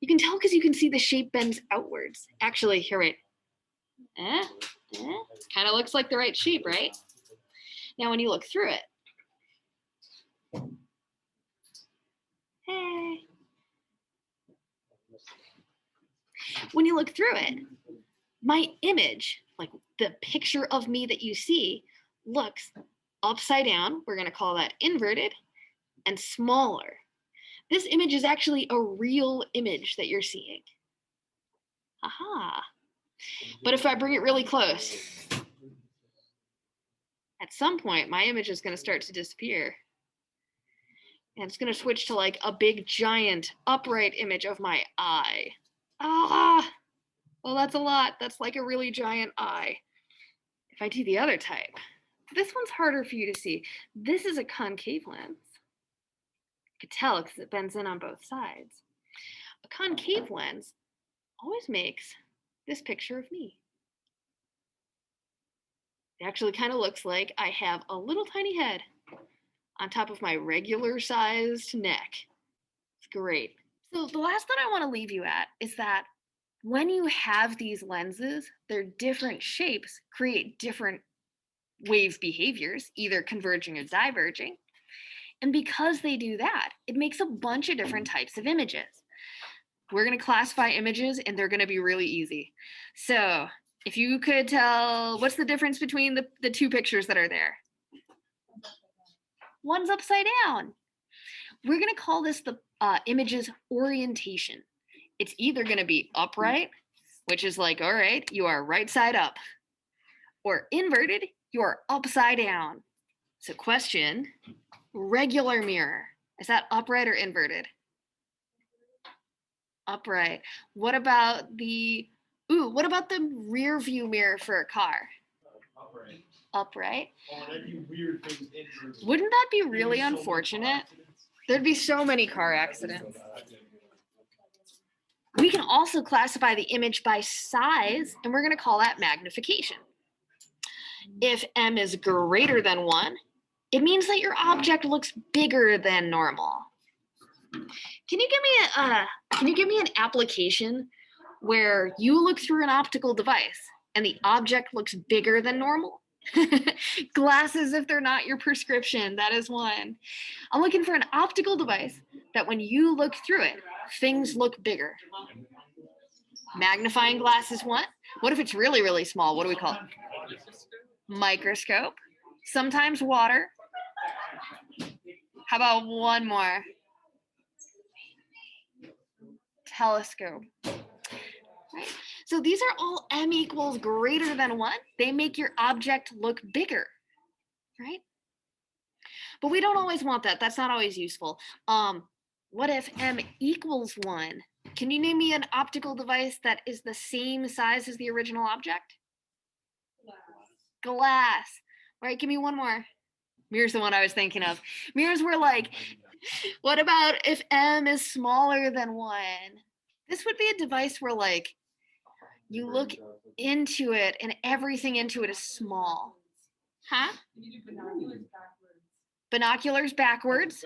You can tell because you can see the shape bends outwards. Actually, here, wait. Kind of looks like the right shape, right? Now, when you look through it, hey. When you look through it, my image, like the picture of me that you see, looks upside down. We're going to call that inverted, and smaller. This image is actually a real image that you're seeing. Aha. But if I bring it really close, at some point, my image is going to start to disappear. And it's going to switch to like a big, giant, upright image of my eye. Ah, well, that's a lot. That's like a really giant eye. If I do the other type, this one's harder for you to see. This is a concave lens. You could tell because it bends in on both sides. A concave lens always makes this picture of me. It actually kind of looks like I have a little tiny head on top of my regular sized neck. It's great. So the last thought I want to leave you at is that when you have these lenses, their different shapes create different wave behaviors, either converging or diverging. And because they do that, it makes a bunch of different types of images. We're going to classify images and they're going to be really easy. So if you could tell, what's the difference between the two pictures that are there? One's upside down. We're going to call this the image's orientation. It's either going to be upright, which is like, all right, you are right side up, or inverted, you are upside down. So question, regular mirror, is that upright or inverted? Upright. What about the rear view mirror for a car? Upright. Upright. Oh, that'd be weird things inverted. Wouldn't that be really unfortunate? There'd be so many car accidents. We can also classify the image by size, and we're going to call that magnification. If M is greater than 1, it means that your object looks bigger than normal. Can you give me an application where you look through an optical device and the object looks bigger than normal? Glasses, if they're not your prescription, that is one. I'm looking for an optical device that when you look through it, things look bigger. Magnifying glass is one. What if it's really, really small? What do we call it? Microscope. Sometimes water. How about one more? Telescope. Right? So these are all M equals greater than 1. They make your object look bigger, right? But we don't always want that. That's not always useful. What if M equals 1? Can you name me an optical device that is the same size as the original object? Glass. All right, give me one more. Mirror's the one I was thinking of. Mirrors were like, what about if M is smaller than 1? This would be a device where like, you look into it and everything into it is small. Huh? Binoculars backwards.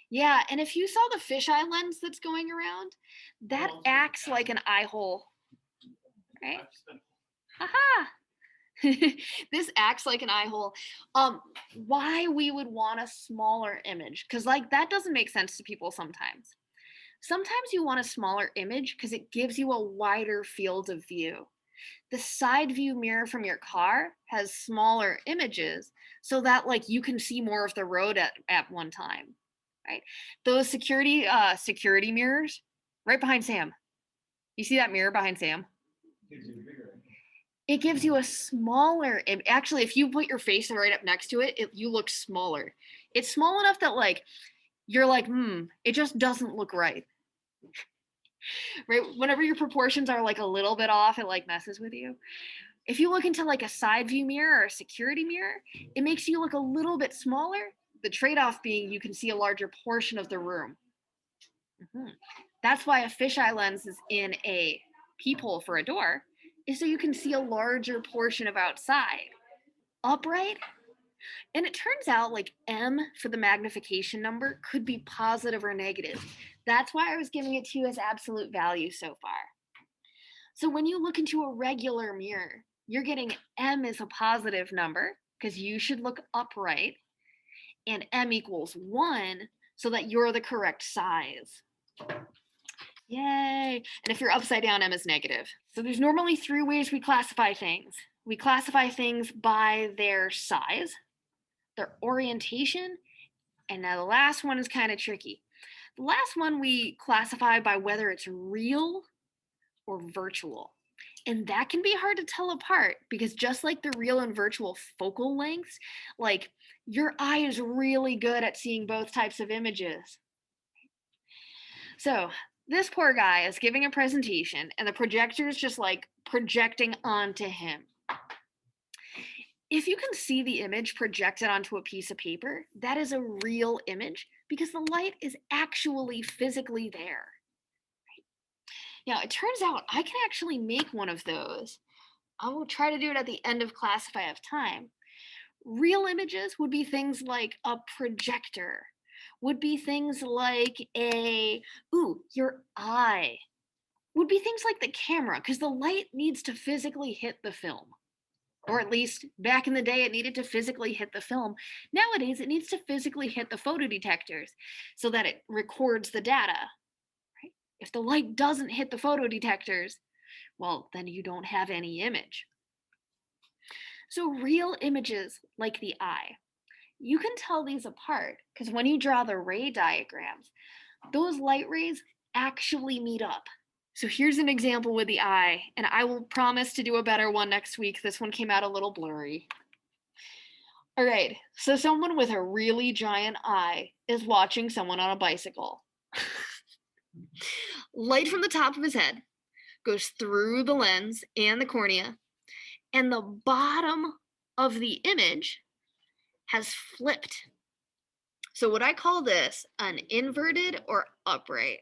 Yeah, and if you saw the fisheye lens that's going around, that acts like an eye hole, right? Haha. This acts like an eye hole. Why we would want a smaller image? Because like that doesn't make sense to people sometimes. Sometimes you want a smaller image because it gives you a wider field of view. The side view mirror from your car has smaller images so that like you can see more of the road at one time, right? Those security mirrors right behind Sam. You see that mirror behind Sam? It gives you a smaller, actually, if you put your face right up next to it, you look smaller. It's small enough that like, you're like, it just doesn't look right. Right? Whenever your proportions are like a little bit off, it like messes with you. If you look into like a side view mirror or a security mirror, it makes you look a little bit smaller. The trade-off being you can see a larger portion of the room. That's why a fisheye lens is in a peephole for a door, is so you can see a larger portion of outside. Upright? And it turns out like M for the magnification number could be positive or negative. That's why I was giving it to you as absolute value so far. So when you look into a regular mirror, you're getting M is a positive number because you should look upright, and M equals 1 so that you're the correct size. Yay! And if you're upside down, M is negative. So there's normally 3 ways we classify things. We classify things by their size, their orientation, and now the last one is kind of tricky. The last one we classify by whether it's real or virtual. And that can be hard to tell apart because just like the real and virtual focal lengths, like your eye is really good at seeing both types of images. So this poor guy is giving a presentation and the projector is just like projecting onto him. If you can see the image projected onto a piece of paper, that is a real image because the light is actually physically there. Now, it turns out I can actually make one of those. I will try to do it at the end of class if I have time. Real images would be things like a projector, would be things like your eye, would be things like the camera, because the light needs to physically hit the film. Or at least back in the day, it needed to physically hit the film. Nowadays, it needs to physically hit the photodetectors so that it records the data. Right? If the light doesn't hit the photodetectors, well, then you don't have any image. So real images like the eye, you can tell these apart because when you draw the ray diagrams, those light rays actually meet up. So here's an example with the eye, and I will promise to do a better one next week. This one came out a little blurry. All right, so someone with a really giant eye is watching someone on a bicycle. Light from the top of his head goes through the lens and the cornea, and the bottom of the image has flipped. So would I call this an inverted or upright?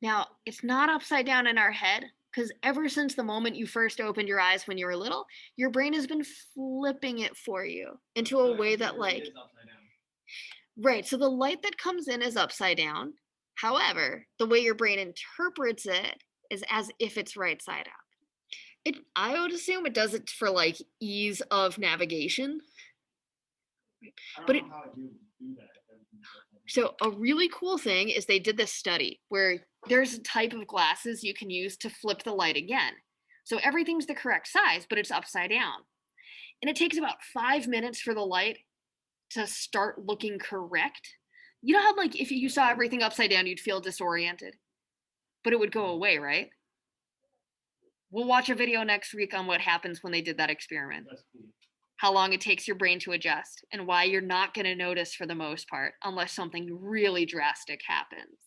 Now, it's not upside down in our head because ever since the moment you first opened your eyes when you were little, your brain has been flipping it for you into a way that like, right, so the light that comes in is upside down. However, the way your brain interprets it is as if it's right side up. I would assume it does it for like ease of navigation. But so a really cool thing is they did this study where there's a type of glasses you can use to flip the light again. So everything's the correct size, but it's upside down. And it takes about 5 minutes for the light to start looking correct. You know how like if you saw everything upside down, you'd feel disoriented, but it would go away, right? We'll watch a video next week on what happens when they did that experiment. How long it takes your brain to adjust, and why you're not going to notice for the most part unless something really drastic happens.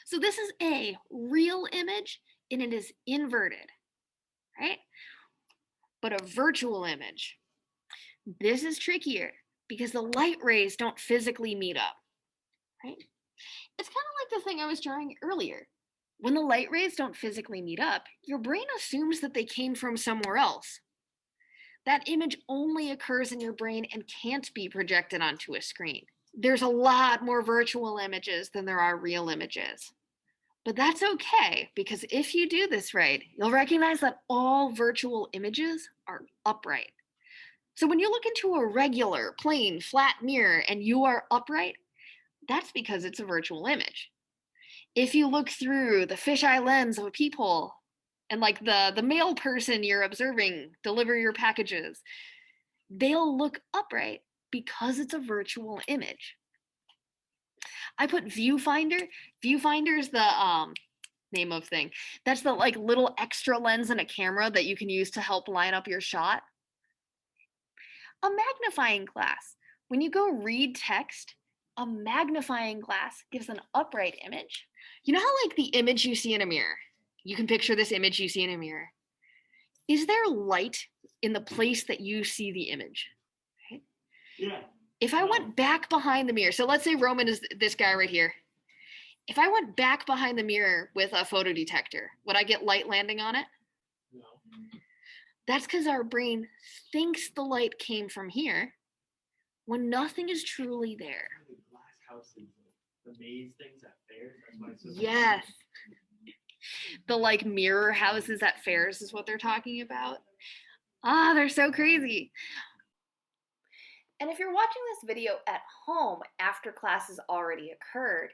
So this is a real image, and it is inverted, right? But a virtual image, this is trickier because the light rays don't physically meet up, right? It's kind of like the thing I was drawing earlier. When the light rays don't physically meet up, your brain assumes that they came from somewhere else. That image only occurs in your brain and can't be projected onto a screen. There's a lot more virtual images than there are real images. But that's okay, because if you do this right, you'll recognize that all virtual images are upright. So when you look into a regular, plain, flat mirror and you are upright, that's because it's a virtual image. If you look through the fisheye lens of a peephole, and like the mail person you're observing deliver your packages, they'll look upright because it's a virtual image. I put viewfinder. Viewfinder is the name of thing. That's the like little extra lens in a camera that you can use to help line up your shot. A magnifying glass. When you go read text, a magnifying glass gives an upright image. You know how like the image you see in a mirror? You can picture this image you see in a mirror. Is there light in the place that you see the image? Right? Yeah. If I went back behind the mirror, so let's say Roman is this guy right here. If I went back behind the mirror with a photodetector, would I get light landing on it? No. That's because our brain thinks the light came from here when nothing is truly there. The glass houses, the maze things at fairs. That's why it's so Yes. The like mirror houses at fairs is what they're talking about. Ah, they're so crazy. And if you're watching this video at home after class has already occurred,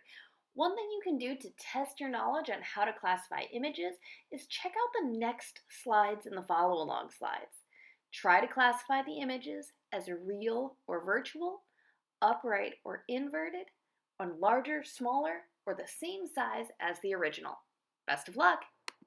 one thing you can do to test your knowledge on how to classify images is check out the next slides in the follow along slides. Try to classify the images as real or virtual, upright or inverted, on larger, smaller, or the same size as the original. Best of luck!